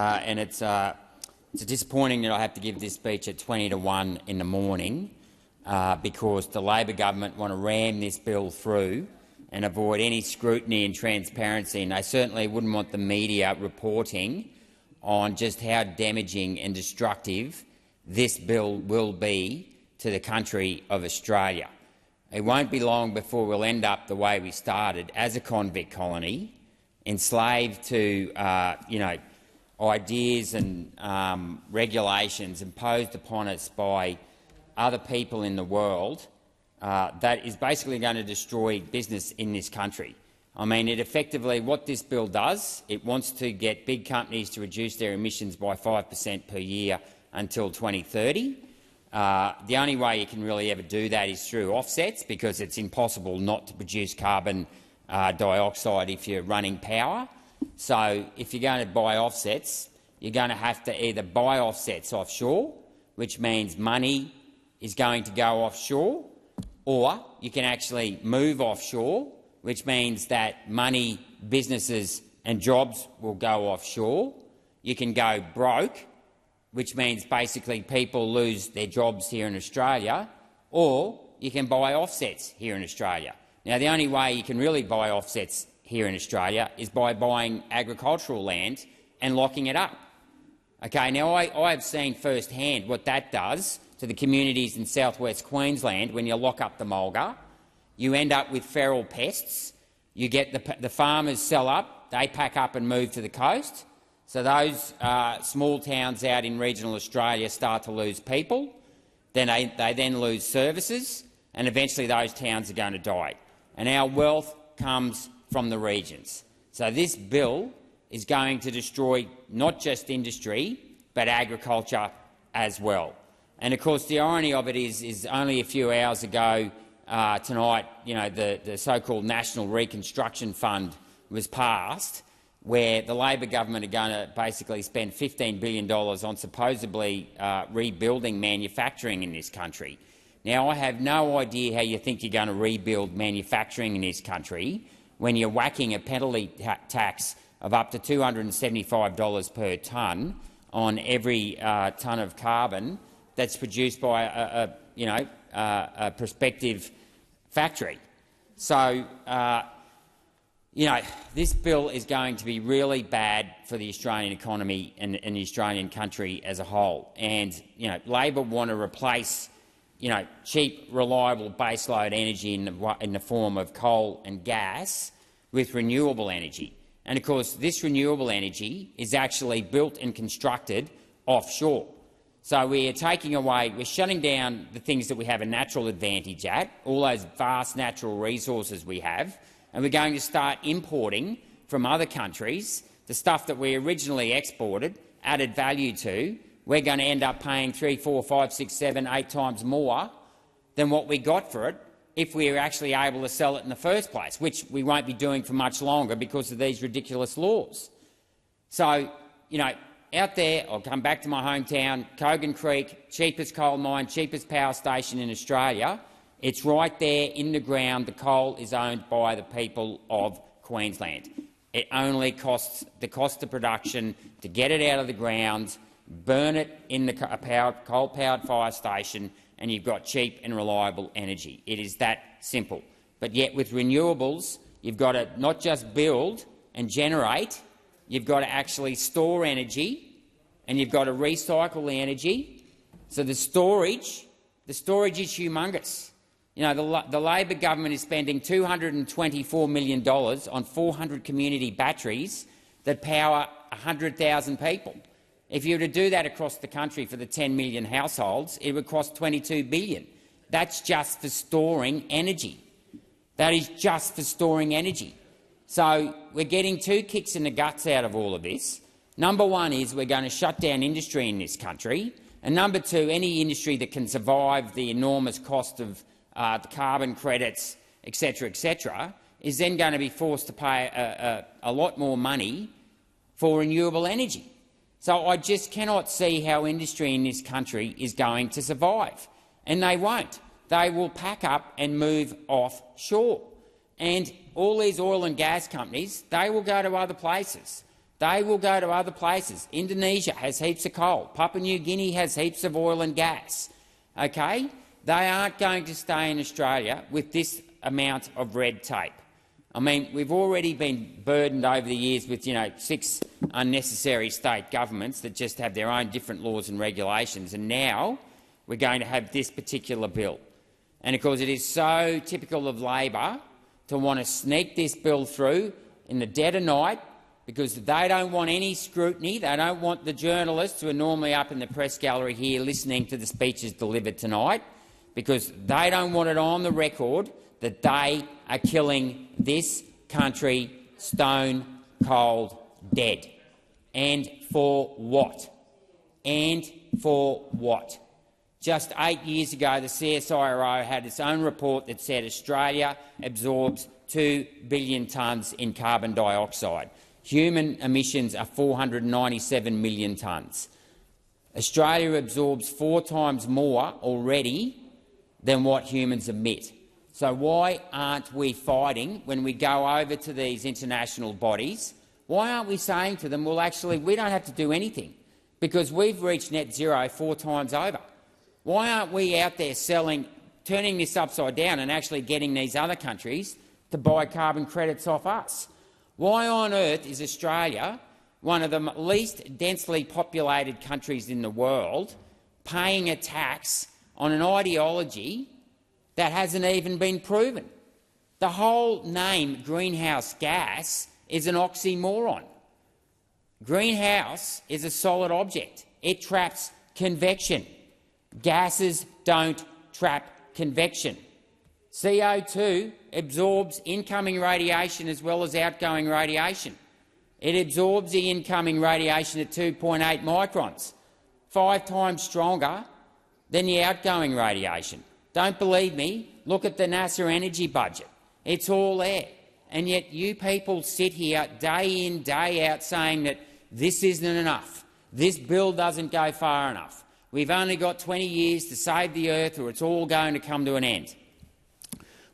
And it's disappointing that I have to give this speech at 20 to 1 in the morning because the Labor government want to ram this bill through and avoid any scrutiny and transparency, and they certainly wouldn't want the media reporting on just how damaging and destructive this bill will be to the country of Australia. It won't be long before we'll end up the way we started, as a convict colony, enslaved to ideas and regulations imposed upon us by other people in the world that is basically going to destroy business in this country. I mean, what this bill does, it wants to get big companies to reduce their emissions by 5% per year until 2030. The only way you can really ever do that is through offsets, because it's impossible not to produce carbon dioxide if you're running power. So if you're going to buy offsets, you're going to have to either buy offsets offshore, which means money is going to go offshore, or you can actually move offshore, which means that money, businesses and jobs will go offshore. You can go broke, which means basically people lose their jobs here in Australia, or you can buy offsets here in Australia. Now, the only way you can really buy offsets here in Australia is by buying agricultural land and locking it up. Okay, now I have seen firsthand what that does to the communities in southwest Queensland when you lock up the mulga. You end up with feral pests. You get the farmers sell up, they pack up and move to the coast. So those small towns out in regional Australia start to lose people. Then they then lose services, and eventually those towns are going to die. And our wealth comes from the regions. So this bill is going to destroy not just industry, but agriculture as well. And of course, the irony of it is only a few hours ago tonight, the so-called National Reconstruction Fund was passed, where the Labor government are going to basically spend $15 billion on supposedly rebuilding manufacturing in this country. Now, I have no idea how you think you're going to rebuild manufacturing in this country when you're whacking a penalty tax of up to $275 per tonne on every tonne of carbon that's produced by a prospective factory. So, this bill is going to be really bad for the Australian economy and the Australian country as a whole. And Labor want to replace cheap, reliable baseload energy in the form of coal and gas with renewable energy. And of course, this renewable energy is actually built and constructed offshore. So we're shutting down the things that we have a natural advantage at, all those vast natural resources we have, and we're going to start importing from other countries the stuff that we originally exported, added value to. We're going to end up paying 3, 4, 5, 6, 7, 8 times more than what we got for it if we were actually able to sell it in the first place, which we won't be doing for much longer because of these ridiculous laws. So, out there, I'll come back to my hometown, Kogan Creek, cheapest coal mine, cheapest power station in Australia. It's right there in the ground. The coal is owned by the people of Queensland. It only costs the cost of production to get it out of the ground, burn it in the coal-powered fire station, and you've got cheap and reliable energy. It is that simple. But yet with renewables, you've got to not just build and generate, you've got to actually store energy, and you've got to recycle the energy. So the storage is humongous. The Labor government is spending $224 million on 400 community batteries that power 100,000 people. If you were to do that across the country for the 10 million households, it would cost $22 billion. That's just for storing energy. That is just for storing energy. So we're getting two kicks in the guts out of all of this. Number one is we're going to shut down industry in this country, and number two, any industry that can survive the enormous cost of the carbon credits, etc., is then going to be forced to pay a lot more money for renewable energy. So I just cannot see how industry in this country is going to survive. And they won't. They will pack up and move offshore. And all these oil and gas companies, they will go to other places. They will go to other places. Indonesia has heaps of coal. Papua New Guinea has heaps of oil and gas. Okay? They aren't going to stay in Australia with this amount of red tape. I mean, we've already been burdened over the years with 6 unnecessary state governments that just have their own different laws and regulations, and now we're going to have this particular bill. And of course it is so typical of Labor to want to sneak this bill through in the dead of night, because they don't want any scrutiny. They don't want the journalists who are normally up in the press gallery here listening to the speeches delivered tonight, because they don't want it on the record that they are killing this country stone cold dead. And for what? And for what? Just 8 years ago, the CSIRO had its own report that said Australia absorbs 2 billion tonnes in carbon dioxide. Human emissions are 497 million tonnes. Australia absorbs 4 times more already than what humans emit. So why aren't we fighting when we go over to these international bodies? Why aren't we saying to them, well, actually, we don't have to do anything because we've reached net zero 4 times over? Why aren't we out there turning this upside down and actually getting these other countries to buy carbon credits off us? Why on earth is Australia, one of the least densely populated countries in the world, paying a tax on an ideology that hasn't even been proven? The whole name greenhouse gas is an oxymoron. Greenhouse is a solid object. It traps convection. Gases don't trap convection. CO2 absorbs incoming radiation as well as outgoing radiation. It absorbs the incoming radiation at 2.8 microns, 5 times stronger than the outgoing radiation. Don't believe me? Look at the NASA energy budget. It's all there. And yet you people sit here day in, day out saying that this isn't enough. This bill doesn't go far enough. We've only got 20 years to save the earth or it's all going to come to an end.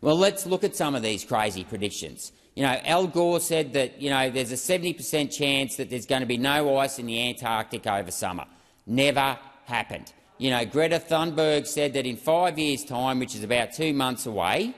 Well, let's look at some of these crazy predictions. Al Gore said that there's a 70% chance that there's going to be no ice in the Antarctic over summer. Never happened. Greta Thunberg said that in 5 years' time, which is about 2 months away,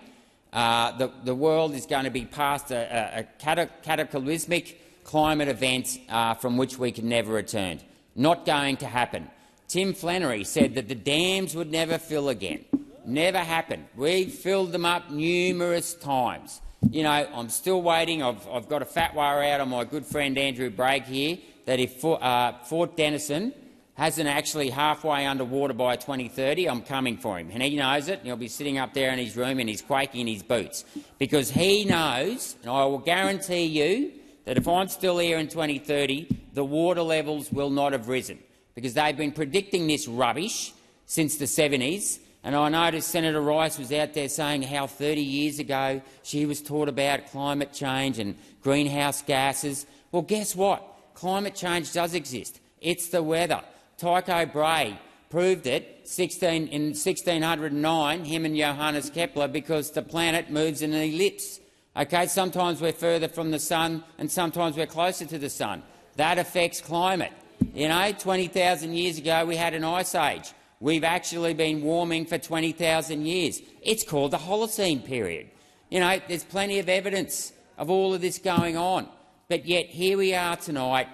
the world is going to be past a cataclysmic climate event from which we can never return. Not going to happen. Tim Flannery said that the dams would never fill again. Never happened. We've filled them up numerous times. I'm still waiting. I've got a fatwa out on my good friend Andrew Bragg here that if Fort Denison hasn't actually halfway underwater by 2030, I'm coming for him. And he knows it, and he'll be sitting up there in his room and he's quaking in his boots, because he knows, and I will guarantee you, that if I'm still here in 2030, the water levels will not have risen, because they've been predicting this rubbish since the 70s. And I noticed Senator Rice was out there saying how 30 years ago she was taught about climate change and greenhouse gases. Well, guess what? Climate change does exist. It's the weather. Tycho Brahe proved it in 1609, him and Johannes Kepler, because the planet moves in an ellipse. Okay, sometimes we're further from the sun and sometimes we're closer to the sun. That affects climate. 20,000 years ago we had an ice age. We've actually been warming for 20,000 years. It's called the Holocene period. There's plenty of evidence of all of this going on. But yet here we are tonight,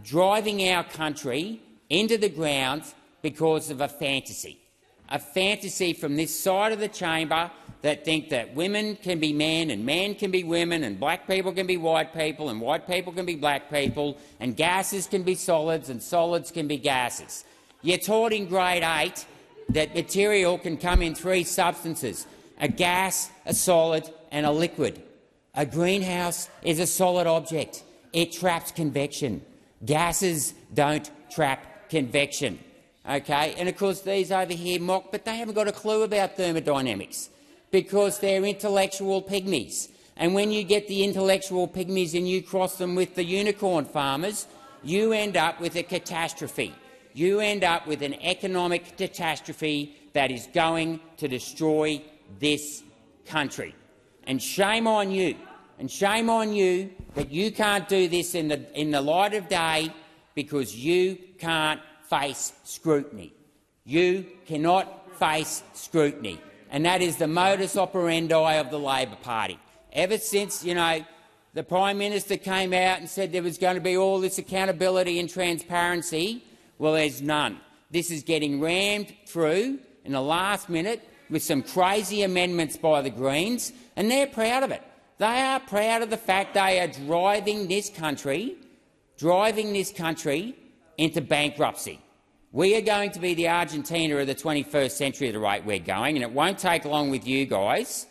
driving our country into the ground because of a fantasy from this side of the chamber that think that women can be men and men can be women and black people can be white people and white people can be black people and gases can be solids and solids can be gases. You're taught in grade 8 that material can come in 3 substances: a gas, a solid and a liquid. A greenhouse is a solid object. It traps convection. Gases don't trap convection. Okay? And of course these over here mock, but they haven't got a clue about thermodynamics because they're intellectual pygmies. And when you get the intellectual pygmies and you cross them with the unicorn farmers, you end up with a catastrophe. You end up with an economic catastrophe that is going to destroy this country. And shame on you, And shame on you that you can't do this in the light of day because you can't face scrutiny. You cannot face scrutiny. And that is the modus operandi of the Labor Party. Ever since, the Prime Minister came out and said there was going to be all this accountability and transparency, well, there's none. This is getting rammed through in the last minute with some crazy amendments by the Greens, and they're proud of it. They are proud of the fact they are driving this country into bankruptcy. We are going to be the Argentina of the 21st century at the rate we're going, and it won't take long with you guys.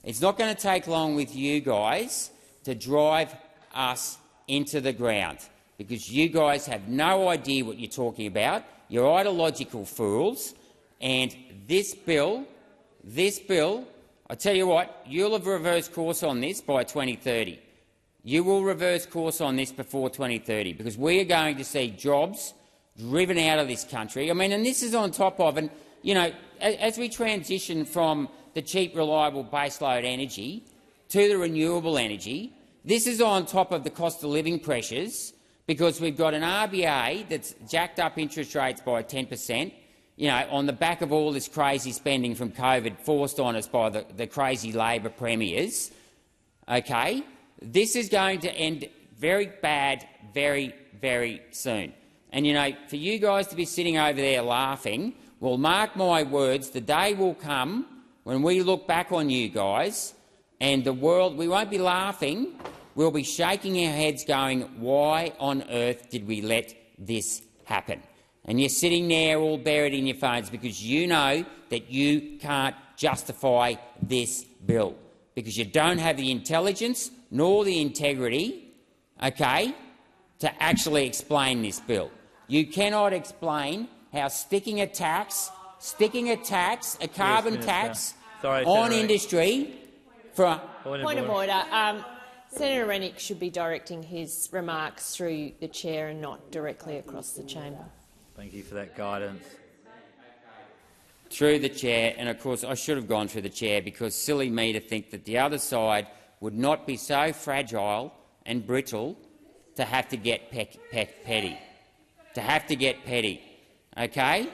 It's not going to take long with you guys to drive us into the ground, because you guys have no idea what you're talking about. You're ideological fools, and this bill, I tell you what, you'll have reversed course on this by 2030. You will reverse course on this before 2030, because we are going to see jobs driven out of this country. I mean, and this is on top of, and as we transition from the cheap, reliable baseload energy to the renewable energy, this is on top of the cost of living pressures, because we've got an RBA that's jacked up interest rates by 10%, on the back of all this crazy spending from COVID forced on us by the crazy Labor premiers. Okay? This is going to end very bad very, very soon. And, for you guys to be sitting over there laughing, well, mark my words, the day will come when we look back on you guys and the world, we won't be laughing, we'll be shaking our heads going, why on earth did we let this happen? And you're sitting there all buried in your phones because you know that you can't justify this bill, because you don't have the intelligence nor the integrity, okay, to actually explain this bill. You cannot explain how sticking a carbon tax on industry for— Point of order. Senator Rennick should be directing his remarks through the chair and not directly across the chamber. Thank you for that guidance. Through the chair, and of course I should have gone through the chair, because silly me to think that the other side would not be so fragile and brittle to have to get petty. Okay?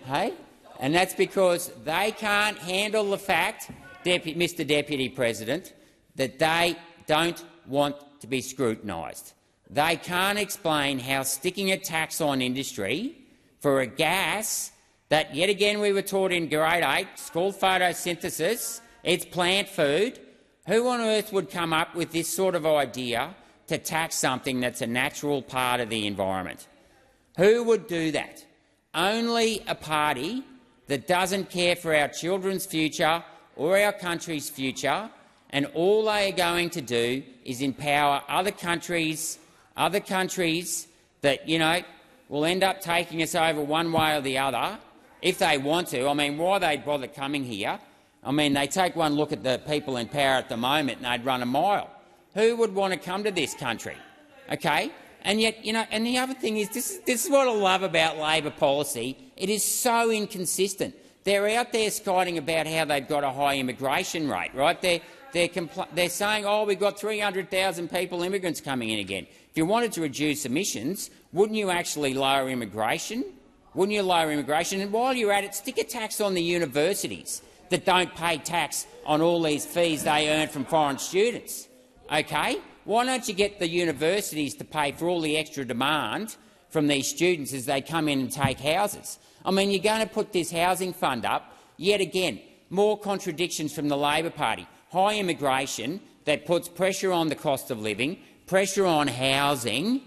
Hey? And that's because they can't handle the fact, Mr Deputy President, that they don't want to be scrutinised. They can't explain how sticking a tax on industry for a gas that, yet again, we were taught in grade 8, it's called photosynthesis, it's plant food. Who on earth would come up with this sort of idea to tax something that's a natural part of the environment? Who would do that? Only a party that doesn't care for our children's future or our country's future, and all they are going to do is empower other countries that, will end up taking us over one way or the other if they want to. I mean, why they'd bother coming here? I mean, they take one look at the people in power at the moment and they'd run a mile. Who would want to come to this country? Okay? And yet, and the other thing is, this is what I love about Labor policy. It is so inconsistent. They're out there skiting about how they've got a high immigration rate, right? They're saying, oh, we've got 300,000 immigrants coming in again. If you wanted to reduce emissions, wouldn't you actually lower immigration? Wouldn't you lower immigration? And while you're at it, stick a tax on the universities that don't pay tax on all these fees they earn from foreign students. Okay? Why don't you get the universities to pay for all the extra demand from these students as they come in and take houses? I mean, you're going to put this housing fund up. Yet again, more contradictions from the Labor Party. High immigration that puts pressure on the cost of living, pressure on housing.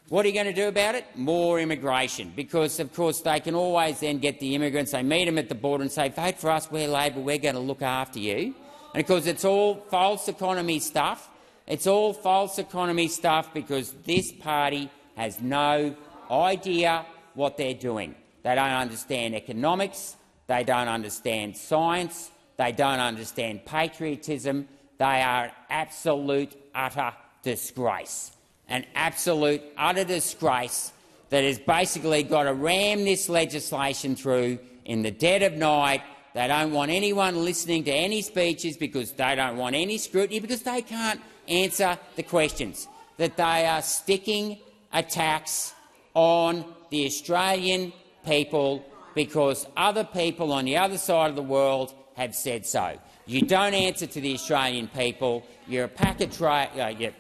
What are you going to do about it? More immigration, because, of course, they can always then get the immigrants, they meet them at the border and say, vote for us, we're Labor, we're going to look after you. And, of course, it's all false economy stuff. It's all false economy stuff because this party has no idea what they're doing. They don't understand economics, they don't understand science, they don't understand patriotism. They are an absolute, utter disgrace. An absolute, utter disgrace that has basically got to ram this legislation through in the dead of night. They don't want anyone listening to any speeches because they don't want any scrutiny, because they can't answer the questions. That they are sticking a tax on the Australian people because other people on the other side of the world have said so. You don't answer to the Australian people. You're a pack of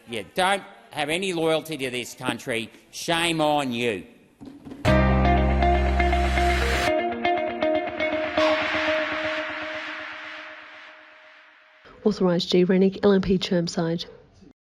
you don't have any loyalty to this country. Shame on you. Authorised G. Rennick, LNP Chermside.